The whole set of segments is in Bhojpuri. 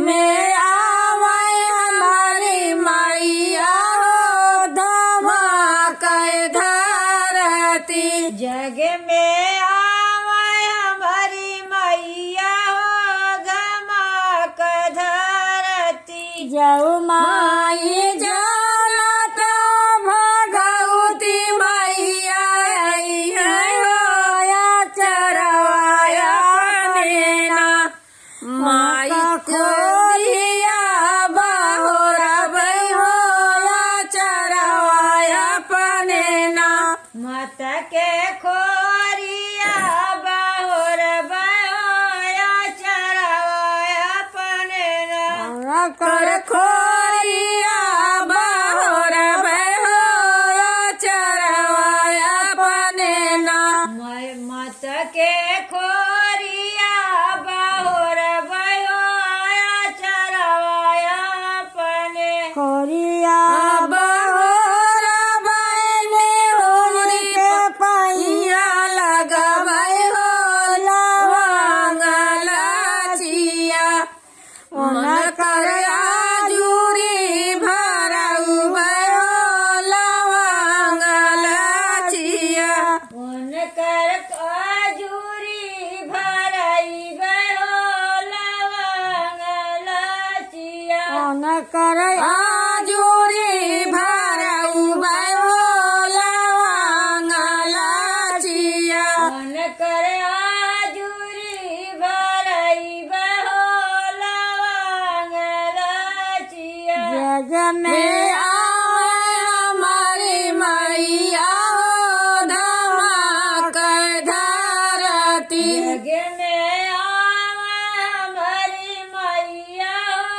में आवे हमारी मैया हो धमाक धरती। जग में आवे हमारी मैया हो धमाक धरती। जऊ माई जानत भगवती मैया आई है होया चरवाया नेना। माई खोरिया बहोरा बई होया चरवाया पनेना। मत के खोरिया बहोर बहोया चरवाया पनेना। कर खोरिया बहोरा बई होया चरवाया पनेना। मत के खोरिया बहोर बहोया चरवाया पने। खोरिया बहोरा बने होरी के पैया लगबै हो लवंग लाचिया। उनकर आजूरी भरऊ भयो लवंग लाचिया। उनकर आजूरी भरई बहो लवंग लाचिया। उनकर आजूरी भरऊ भयो लवंग लाचिया। उनकर आजूरी भरई बहो लवंग लाचिया। जग में आवे हमारी मैया हो धमाक धरती। जग में आवे हमारी मैया हो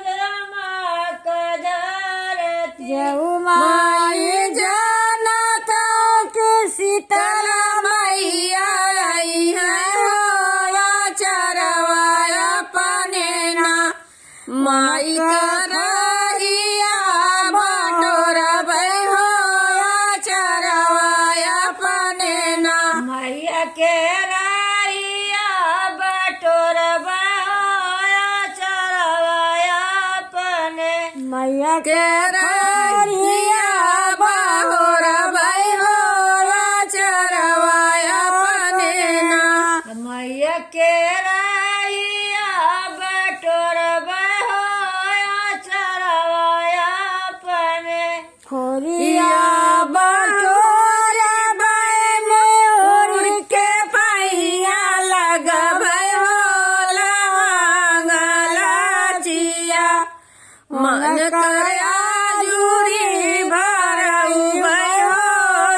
धमाक धरती। जऊ माई जानत कि शीतला मैया आई है होया चरवाया पनेना। माई करहिया बटोरा बई होया चरवाया पनेना। मैया के राहिया बटोर बहोया चरवाया पने। मैया के रहिया बहोरा बई होया चरवाया पनेना। मैया के राहिया बटोर बहोया चरवाया पने। खोरिया बटोरा बने उड़ के पैया लगबै हो लवंग लाचिया। मन कर आजूरी भरऊ बई हो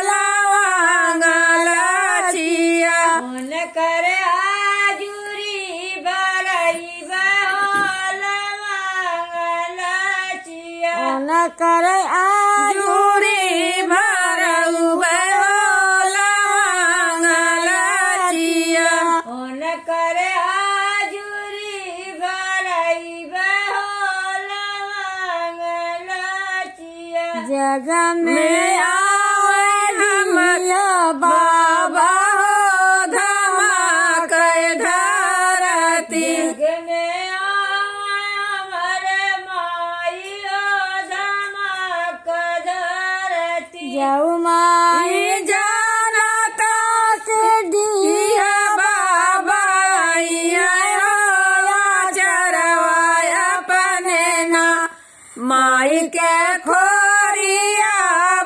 लवंग लाचिया। उनकर आजूरी भरई बहो लवंग लाचिया। उनकर आजूरी भरऊ बई हो लवंग लाचिया। उनकर आजूरी भरई बहो लवंग लाचिया। जग में आवे हमारा बाबा हो धमाक धरती। जग में आवे हमारे माई हो धमाक धरती। जऊ माई जानत सिद्धिया बाबा आई है होया चरवाया पनेना। माई के खोरिया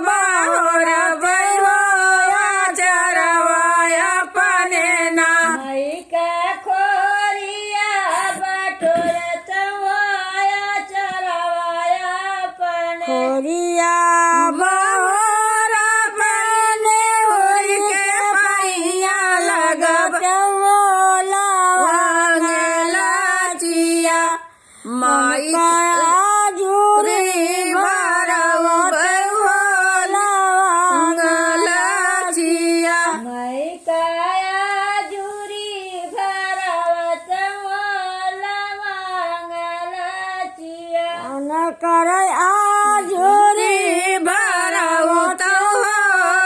बहोरा बई होया चरवाया पनेना। माई का खोरिया बटोर तवाया चरवाया पने। खोरिया बहोरा बने होई के पैया लगबै हो लवंग लाचिया। माई आजूरी भरऊ बई हो लवंग लाचिया। माई का आजूरी भरवत हो लवंग लाचिया। उनकर आजूरी भरऊ तो हो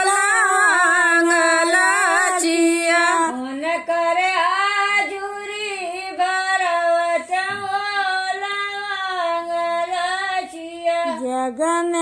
लवंग लाचिया। उनकर आजूरी भरवत हो લગન